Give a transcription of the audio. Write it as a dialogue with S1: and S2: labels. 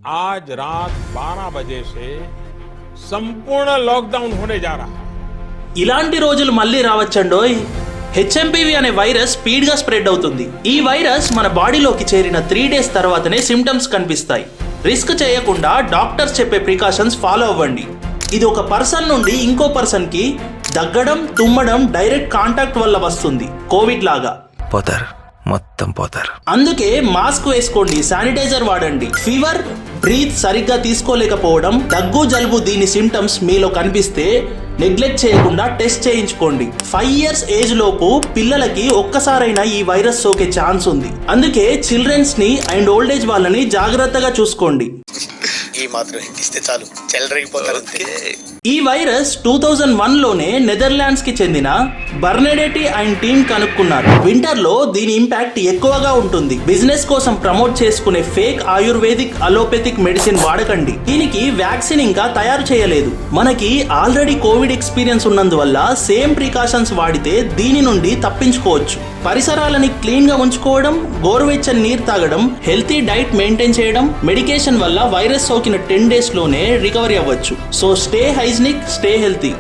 S1: आज रात 12 बजे से संपूर्ण लॉकडाउन होने जा रहा है।
S2: ఇలాంటి రోజులు మళ్ళీ రావచ్చండోయ్. హెచ్ఎంపీవి అనే వైరస్ స్పీడ్ గా స్ప్రెడ్ అవుతుంది. ఈ వైరస్ మన బాడీలోకి చేరిన 3 days తర్వాతనే సిమ్టమ్స్ కనిపిస్తాయి. రిస్క్ చేయకుండా డాక్టర్స్ చెప్పే ప్రికాషన్స్ ఫాలో అవ్వండి. ఇది ఒక పర్సన్ నుండి ఇంకో పర్సన్ కి దగ్గడం, తుమ్మడం డైరెక్ట్ కాంటాక్ట్ వల్ల వస్తుంది. కోవిడ్ లాగా
S3: పోతారు, మొత్తం పోతారు.
S2: అందుకే మాస్క్ వేసుకోండి, శానిటైజర్ వాడండి. ఫీవర్, బ్రీత్ సరిగ్గా తీసుకోలేకపోవడం, దగ్గు, జలుబు దీని సిమ్టమ్స్ మీలో కనిపిస్తే నెగ్లెక్ట్ చేయకుండా టెస్ట్ చేయించుకోండి. 5 years ఏజ్ లోపు పిల్లలకి ఒక్కసారైనా ఈ వైరస్ సోకే ఛాన్స్ ఉంది. అందుకే చిల్డ్రన్స్ ని అండ్ ఓల్డ్ ఏజ్ వాళ్ళని జాగ్రత్తగా చూసుకోండి.
S4: ఈ మాత్రం ఇస్తే చాలు, చెలరేగిపోతారు.
S2: ఈ వైరస్ 2001లోనే నెదర్లాండ్స్ కి చెందిన బర్నెడెటి అండ్ టీమ్ కనుక్కున్నారు. వింటర్ లో దీని ఇంపాక్ట్ ఎక్కువగా ఉంటుంది. బిజినెస్ కోసం ప్రమోట్ చేసుకునే ఫేక్ ఆయుర్వేదిక్, అలోపతిక్ మెడిసిన్ వాడకండి. దీనికి వ్యాక్సిన్ ఇంకా తయారు చేయలేదు. మనకి ఆల్రెడీ కోవిడ్ ఎక్స్పీరియన్స్ ఉన్నందువల్ల సేమ్ ప్రికాషన్స్ వాడితే దీని నుండి తప్పించుకోవచ్చు. పరిసరాలని క్లీన్ గా ఉంచుకోవడం, గోరువెచ్చని నీరు తాగడం, హెల్తీ డైట్ మెయింటైన్ చేయడం, మెడికేషన్ వల్ల వైరస్ సోకిన 10 days లోనే రికవరీ అవ్వచ్చు. So stay hygienic, stay healthy.